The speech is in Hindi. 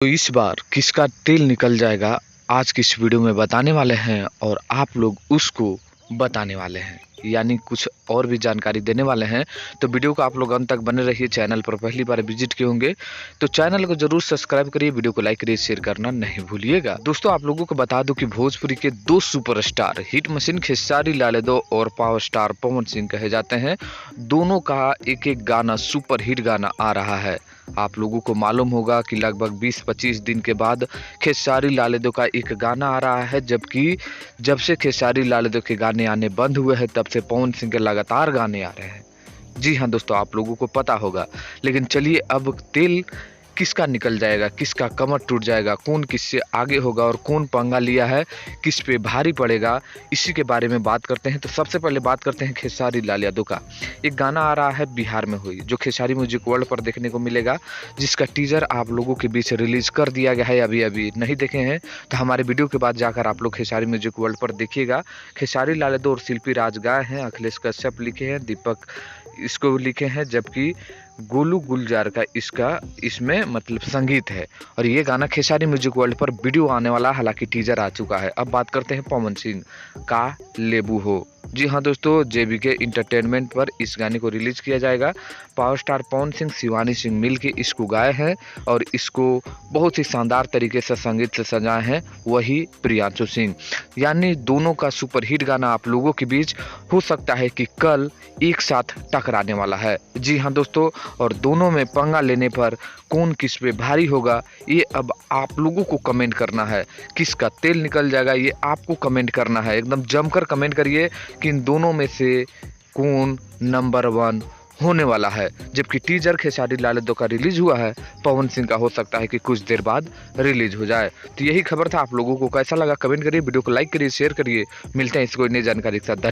तो इस बार किसका तेल निकल जाएगा, आज की इस वीडियो में बताने वाले हैं और आप लोग उसको बताने वाले हैं, यानी कुछ और भी जानकारी देने वाले हैं। तो वीडियो को आप लोग अंत तक बने रहिए। चैनल पर पहली बार विजिट किए होंगे तो चैनल को जरूर सब्सक्राइब करिए, वीडियो को लाइक करिए, शेयर करना नहीं भूलिएगा। दोस्तों, आप लोगों को बता दूं कि भोजपुरी के दो superstar hit machine Khesari Lal Yadav और पावर स्टार पवन सिंह कहे जाते हैं। दोनों का एक एक गाना सुपर हिट गाना आ रहा है। आप लोगों को मालूम होगा कि लगभग 20-25 दिन के बाद खेसारी लाल यादव का एक गाना आ रहा है, जबकि जब से खेसारी लाल यादव के गाने आने बंद हुए हैं तब से पवन सिंह के लगातार गाने आ रहे हैं। जी हाँ दोस्तों, आप लोगों को पता होगा। लेकिन चलिए, अब तेल किसका निकल जाएगा, किसका कमर टूट जाएगा, कौन किससे आगे होगा और कौन पंगा लिया है, किस पे भारी पड़ेगा, इसी के बारे में बात करते हैं। तो सबसे पहले बात करते हैं खेसारी लाल यादव का। एक गाना आ रहा है बिहार में हुई, जो खेसारी म्यूजिक वर्ल्ड पर देखने को मिलेगा, जिसका टीजर आप लोगों के बीच रिलीज कर दिया गया है। अभी अभी नहीं देखे हैं तो हमारे वीडियो के बाद जाकर आप लोग खेसारी म्यूजिक वर्ल्ड पर देखिएगा। खेसारी लाल यादव और शिल्पी राज गाए हैं, अखिलेश कश्यप लिखे हैं, दीपक इसको लिखे हैं, जबकि गोलू गुलजार का इसमें मतलब संगीत है। और ये गाना खेसारी म्यूजिक वर्ल्ड पर वीडियो आने वाला, हालांकि टीजर आ चुका है। अब बात करते हैं पवन सिंह का लेबू हो। जी हाँ दोस्तों, जेबीके इंटरटेनमेंट पर इस गाने को रिलीज किया जाएगा। पावर स्टार पवन सिंह, शिवानी सिंह मिलके इसको गाए हैं और इसको बहुत ही शानदार तरीके से संगीत से सजाए हैं वही प्रियांशु सिंह। यानी दोनों का सुपर हिट गाना आप लोगों के बीच हो सकता है कि कल एक साथ टकराने वाला है। जी हाँ दोस्तों, और दोनों में पंगा लेने पर कौन किस पे भारी होगा, ये अब आप लोगों को कमेंट करना है। किसका तेल निकल जाएगा, ये आपको कमेंट करना है। एकदम जमकर कमेंट करिए कि इन दोनों में से कौन नंबर 1 होने वाला है। जबकि टीजर खेसारी लाल यादव का रिलीज हुआ है, पवन सिंह का हो सकता है कि कुछ देर बाद रिलीज हो जाए। तो यही खबर था। आप लोगों को कैसा लगा कमेंट करिए, वीडियो को लाइक करिए, शेयर करिए। मिलते हैं इसको नई जानकारी के साथ।